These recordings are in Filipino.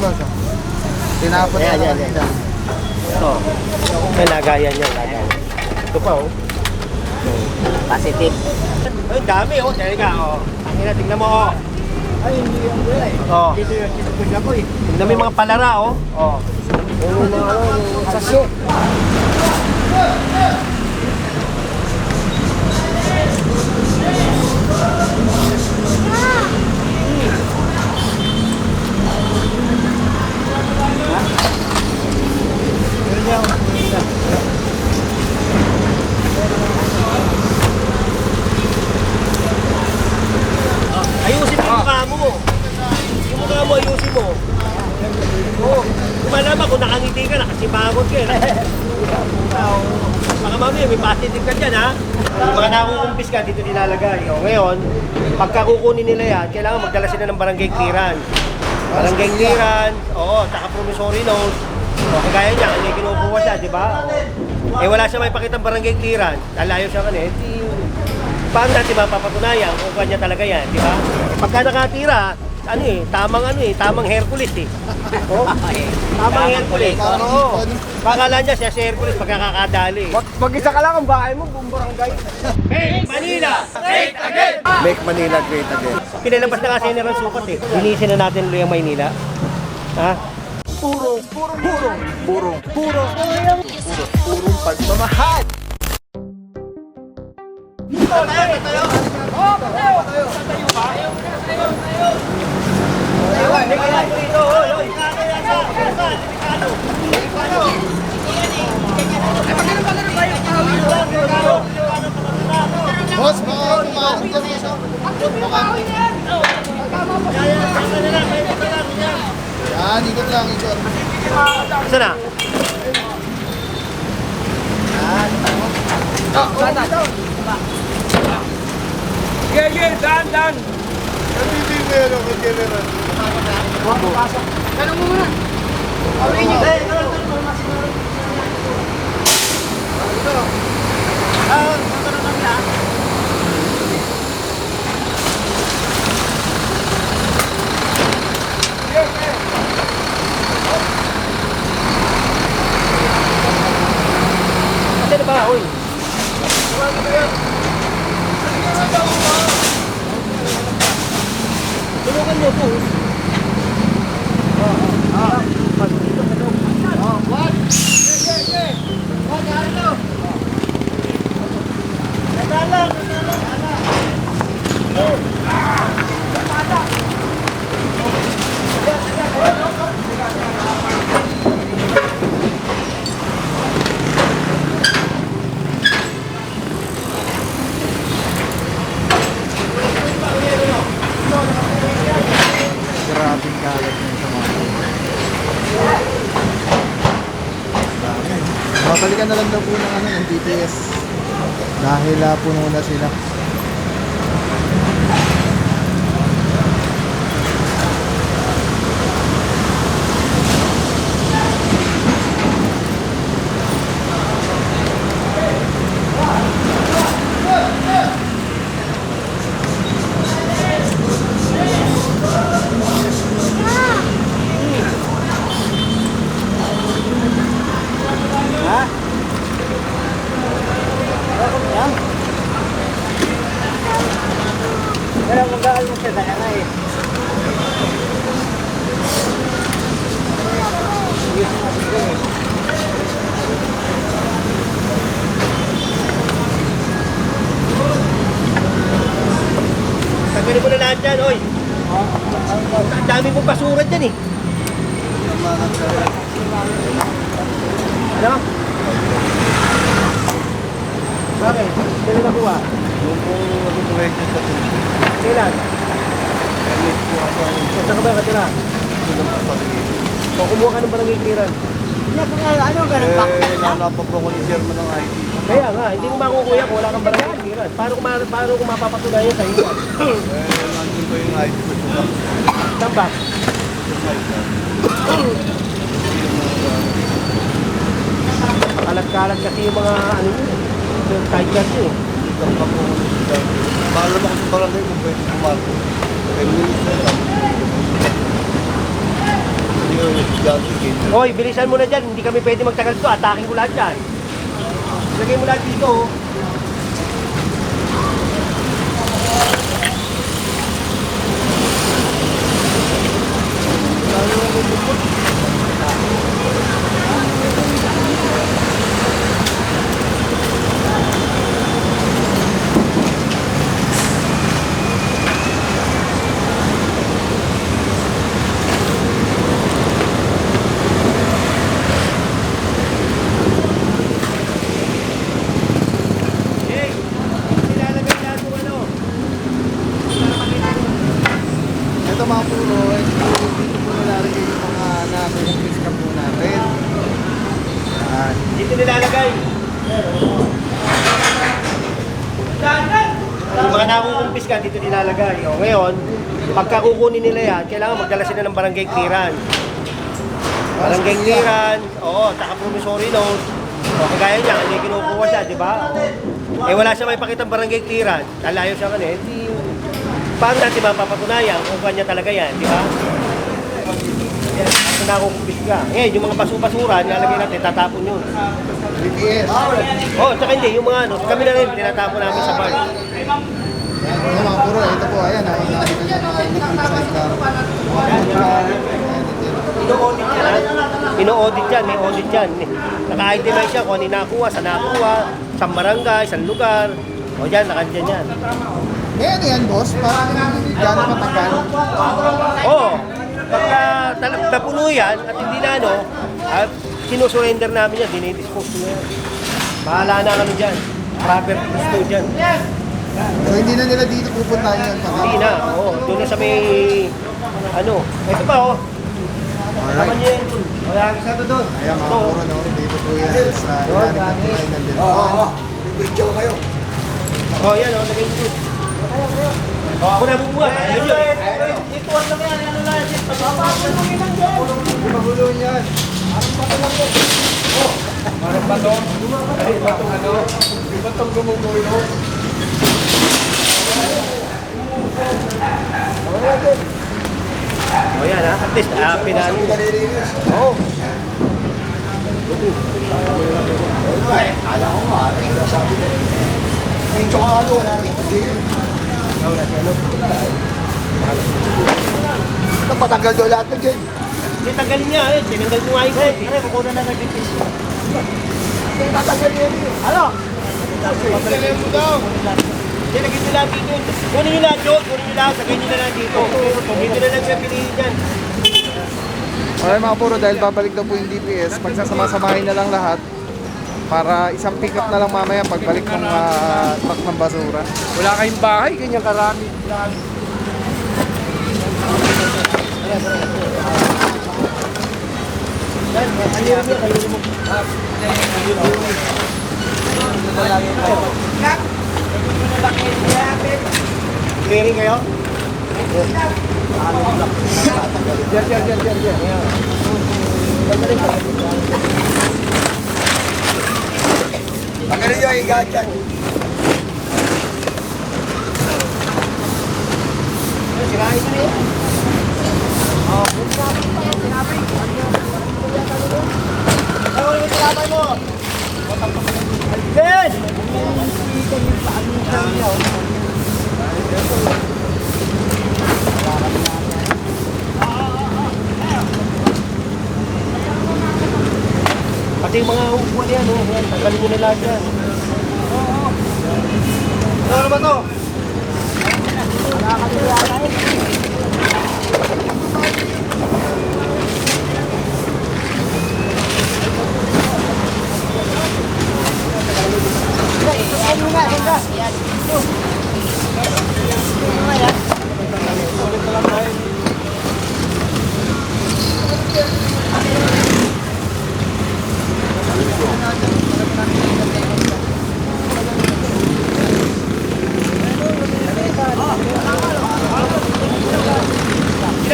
boss. Tinapon na Yan. Ito. May lagayan yan, lagayan. Ito pa, oh. Positive. Ay, dami, oh. Talaga, oh. Tingnan mo, oh. Ay, hindi yung gulay. Oh. Dito yung kinapon ko eh. Tingnan mo yung mga palara, oh. Oh. Yung mga, yung sasyo. Ayusin mo yung mukha mo. Yung mukha mo, ayusin mo. Oo. Kumalaman kung nakangiti ka, nakasibangon ka. Baka mamaya, may positive ka dyan, ha? Yung mga nakukumpis ka, dito nilalagay. O, ngayon, pagka kukunin nila yan, kailangan magdala sila ng barangay clearance. Barangay clearance, oo, saka promissory note. O, kagaya niya, hindi kinukuha siya, di ba? Eh, wala siya may pakitang barangay clearance. Lalayo siya kanina, paano natin mapapatunayan kung kanya talaga yan, di ba? Pagka nakatira, tamang Hercules eh. Oh, tamang Hercules. Oo. Pakala niya siya si Hercules pagkakakadali. Mag-isa ka lang ang bahay mo, buong barangay. Make Manila great again! Make Manila great again. Pinalabas na kasi nila ng sukat eh. Linisin na natin ulit ang Maynila. Ha? Purong pagmamahal. Boss, baka pumasok dyan isa. Yan, ikot lang, ikot. Saan na? Dan. Hindi meron ko general. Tanong mo muna. Awin nyo. Kasi na ba? Uy. Tulungan niyo po. Grabing kalat na sa mga. Babalikan na lang daw po ng DPS. Dahil puno na sila. Pero mag-aal mo siya dahil na eh. Tanggalin mo na lahat dyan, oy. Ang dami mong basura dyan eh. Ano? Bakit? Sino nakuha? Yung po mag-register sa tubig. Kailan? Permit po ako. Saan ka ba katira? Tulong po sa tingin. O kumuha ka ng barangay clearance. Nanapag po ako ni German ng ID. Kaya nga, hindi mo makukuya kung wala kang barangay clearance. Paano kung mapapatunayan sa iyo? Nandun po yung ID ko sa Saan ba? Kalat-kalat kasi yung mga ano yun. Yung tiger yun eh. Kapag po ako ni German. Maalam ako sa barangay kung pwede pumarko. 10 minutes na lang. Hindi ka Yan, sige. Hoy, bilisan mo na dyan. Hindi kami pwede magtagal dito. Atakin ko lahat dyan. Lagay mo lahat dito. Oh. Hey, nilalagay lahat yung ano. Para makita mo. Ito mga puro, dito po nilalagay yung mga nakukumpis ka po natin. Yan. Dito nilalagay. Yung mga nakukumpis ka, dito nilalagay. O, ngayon, pagka kukunin nila yan, kailangan magdala sila ng barangay clearance. Barangay clearance, oo, taka promissory note. O, kagaya niya, hindi kinukuha siya, di ba? Eh, wala siya may pakitang barangay clearance. Lalayo siya kanina, hindi paano natin mapapatunayan kung kanya talaga yan, di ba? Yan, kung nakukumpis ka. Ngayon, yung mga basura, nilalagay natin, tatapon yun. DTS. Oh, tsaka hindi, yung mga ano, kami na rin, tinatapon namin sa bar. Ito mga puro, ito po, ayan. Nakikita nyo mga liquid sidecar. Ino-audit yan, ha? Ino-audit yan, may audit yan. Naka-itemize siya kung ano yung nakuha, saan nakuha, sa barangay, sa lugar. O yan, nakandyan yan. Eh, ano yan, boss? Parang gano'n matagal. Oo, pagka napuno yan at hindi na ano, sinusurrender namin yan, dinidispose nyo yan. Bahala na kami dyan. Property custodian. So, hindi na nila dito pupuntahan yun. Hindi na, oo. Doon na sa may, ano, ito pa, oh. Naman Alright. nyo yan doon. Wala ka sa doon. Ayan mga Ito, puro, no? Dito po yan sa ilalim ng tulay ng Delpan. Oo. Video kayo. oh, yan, oh, lagay nyo doon. Ako na bubuhat. Ayun yun. Ito, ano yan, ano na, papapulungin lang dyan. Pagulong yan. Parang bato. Ay, batong ano? Batong gumugulo. Oh, yan, ha. At least, pinano. Nalilinis. Oo. Ay, ala ko nga. Sabi ko. May tsokado. Ito patanggal doon lahat ng dyan. Hindi, tanggalin niya, eh. Tinanggal ko nga yung code. Pare, kukuha na nag-dipis. Tatanggal yan. Ano? Tatanggal mo daw. Hindi, lagyan nyo lahat dito. Kunin nyo lahat yun. Kunin nyo lahat. Lagyan nyo na lang dito. Dito na lang siya piliin dyan. Okay mga puro, dahil babalik daw po yung DPS, pagsasama-samahin na lang lahat para isang pick up na lang mamaya pagbalik ng truck ng basura. Wala kayong bahay, ganyan karami. Clearing kayo? Magaling yung higa dyan. Sirahin nyo na yun. Ano yung sinapay mo? Ben! Pati yung mga upuan yan, oh. Yan, tanggalin nyo na lahat yan. Ano ba to?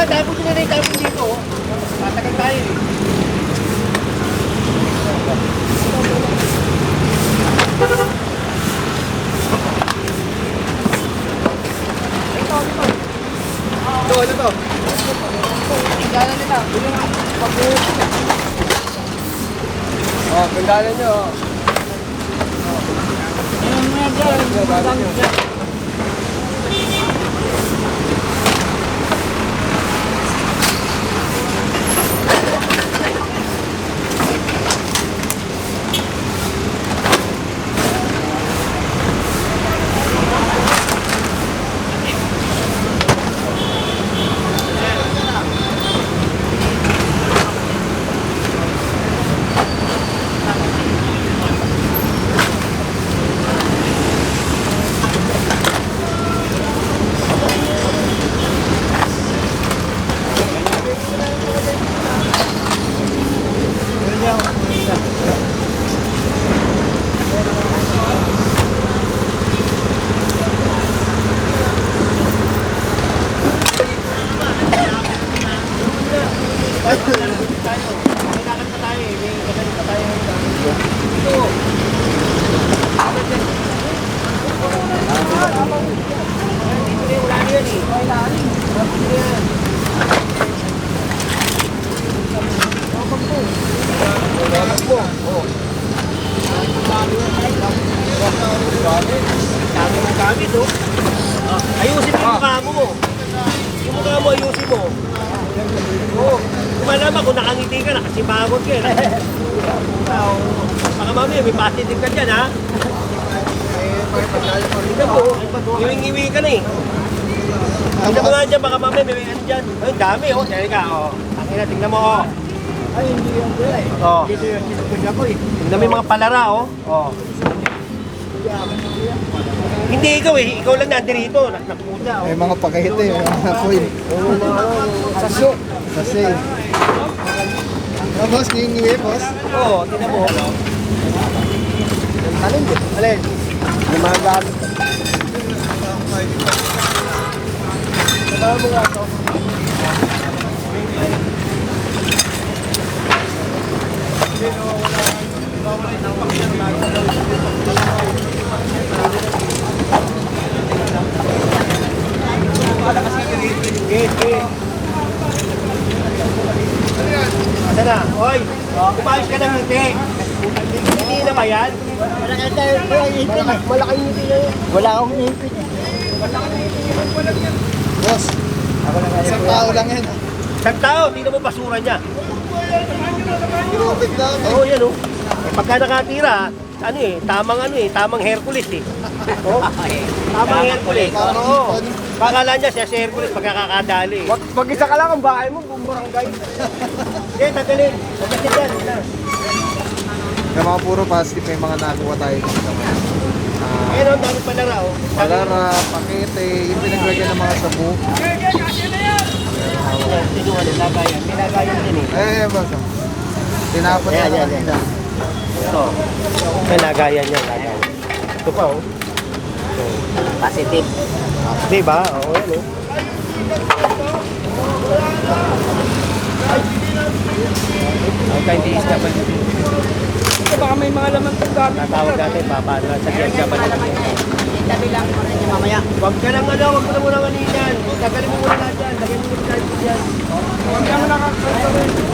Tapos nyo na yung tapos dito, oh. Tatagal tayo, eh. Ito, ano to? Tinggalan nila. Oh, bengalan nyo. Dami mong gamit, oh. Ayusin mo yung mukha mo. Yung mukha mo, ayusin mo. Oo. Kumalama kung nakangiti ka, nakasimangot ka. Baka mamaya, may positive ka dyan, ha? Tignan mo, ngiwing-ngiwi ka na eh. Tignan mo nga dyan, baka mamaya may ano dyan. Ay, dami, oh. Dali ka, oh. Tingnan mo, oh. Ay, hindi yung gulay. Oh. Dito yung sinukunya ko eh. Tignan mo yung mga palara, oh. Oh. Hindi ikaw eh, ikaw lang nandirito, naknaputa. Oh. May mga pagkahit eh, may mga coin. Saso. Kasi, boss, ngingiwi, boss. Oo, tignan mo. Alin din? Alin? Yung mga gamit. Saka mo nga ito. Asa na? Hoy, umayos ka ng ngiti. Hindi na ba yan? Malaking ngiti na yun. Wala akong ngipin. Boss, isang tao lang yan. Isang tao, tingnan mo basura niya. Ginupit lang eh. Oo, yan oh. Eh, pagka nakatira, tamang Hercules eh. Oh, tamang Hercules. Oo. Pakala niya siya si Hercules pagkakakadali. Mag-isa ka lang ang bahay mo, bumbarangay. Hindi, tagalin. Tagalin yan. May mga puro positive, may mga nakuha tayo dito. Ayun oh, dami pala raw. Palara, pakete, yung pinaglagyan ng mga sabu. Lagayan. May lagayan din eh. Boss. Tinapon Ayan, na ayan, lang. ayan. Ito. May lagayan yan, lagayan. Ito pa oh. Positive. Diba? Oo, yan oh. Okay, hindi isda ba? Baka may mga laman kong gamit. Tatawag natin, papaano sa isda ba na lang. Tabi lang mo rin mamaya. Huwag ka lang ano, huwag mo na muna maninan. Tagalin mo muna lahat dyan. Lagyan mo muna lahat dyan.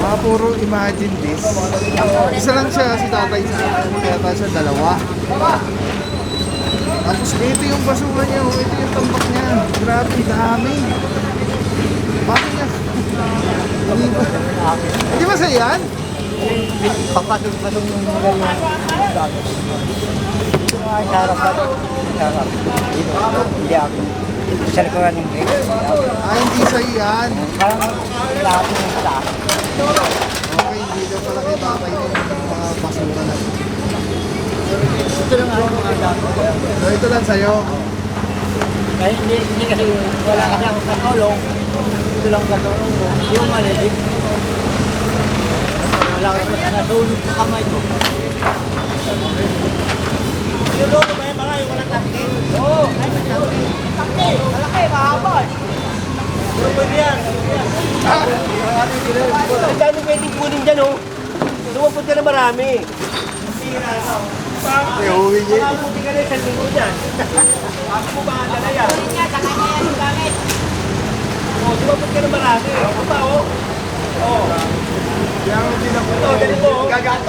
Mga puro imagine this. Isa lang siya, si tatay sa kaya siya dalawa. Tapos ito yung basura niya, ito yung tambak niya. Grabe, dami. Bakit niya? Hindi ba sa'yo yan? Papasok-pasok yung mga gamit. Ay, sarap ka. Sarap. Dito. Hindi ako. Sa likuran yung break. Hindi sa'yo yan. Parang lahat ng isa. Okay, hindi daw pala kay tatay yung mga basura na. Ito lang ako mga gamit. So ito lang sa'yo. Kahit hindi kasi wala kasi akong katulong. Ito lang katulong ko. Yung malilig. Wala kasi nasunog sa kamay ko. Yung lolo ba yan mga yung walang tapin? Oo. Malaki, mahaba. Yung pwede yan. Ang dami pwedeng kunin dyan oh. Lumapot ka na marami. Sira ka. May uwi niya. Makabuti ka na isang linggo dyan. Ako mo bahala na yan. Oh, lumapot ka na marami. Ako pa oh. Oh. Nagamit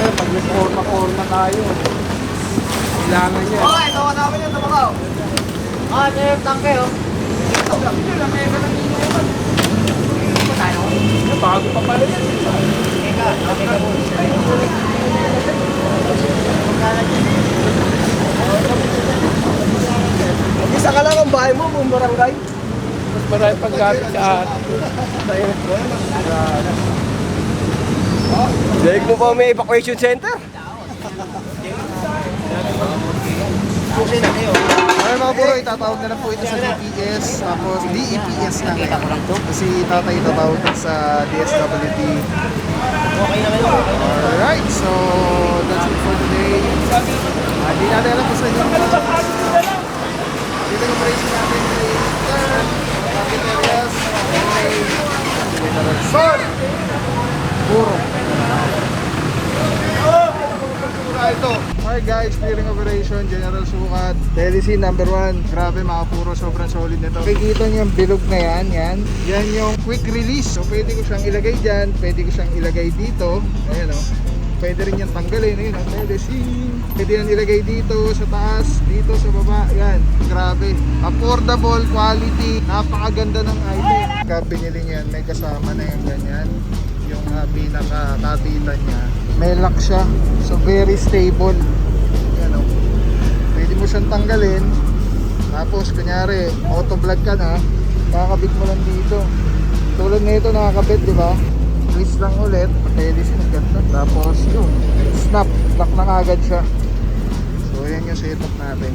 tayo pag may forma tayo. Kailangan niya. Oh, ito ka namin yung tumakaw. Ah, ito yung tangke, oh. Bago pa pala yan. Isa ka lang ang bahay mo, buong barangay. Mas marami paggamit sa atin. Daig mo pa may evacuation center? Ay mga buro, itatawag na lang po ito sa DPS, tapos DEPS na ngayon. Kasi tatay itatawag sa DSWD. Alright, so that's it for today. Hindi natin alam kung saan yung dito yung operation natin kay Sir, Captain Arias, kay General Son, Buro. Ito. Alright guys, clearing operation, General Sukat, Telecine number 1. Grabe mga puro, sobrang solid nito. Kikita niyo yung bilog na yan. Yan yung quick release. So pwede ko siyang ilagay dyan, pwede ko siyang ilagay dito. Ayan o. Pwede rin yung tanggalin. Ayan o, Telecine. Pwede yan ilagay dito, sa taas, dito sa baba. Yan, grabe. Affordable, quality, napakaganda ng item. Kapag binili niyan, may kasama na yung ganyan. Yung pinaka-kapitan niya. May lock siya. So very stable. Yan o. Pwede mo siyang tanggalin. Tapos kunyari, auto vlog ka na, kakabit mo lang dito. Tulad na ito nakakabit, di ba? Twist lang ulit. Telecine ang ganda. Tapos yun, snap. Lock na agad siya. So yan yung setup natin.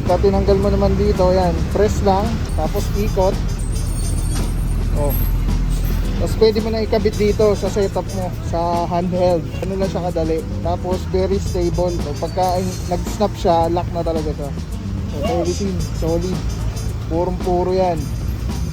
Pag tinanggal mo naman dito, yan. Press lang. Tapos ikot. Oh. Tapos pwede mo na ikabit dito sa setup mo, sa handheld. Ano lang siya kadali. Tapos very stable. So pagka nag-snap siya, lock na talaga siya. So Telecine, solid. Purong-puro yan.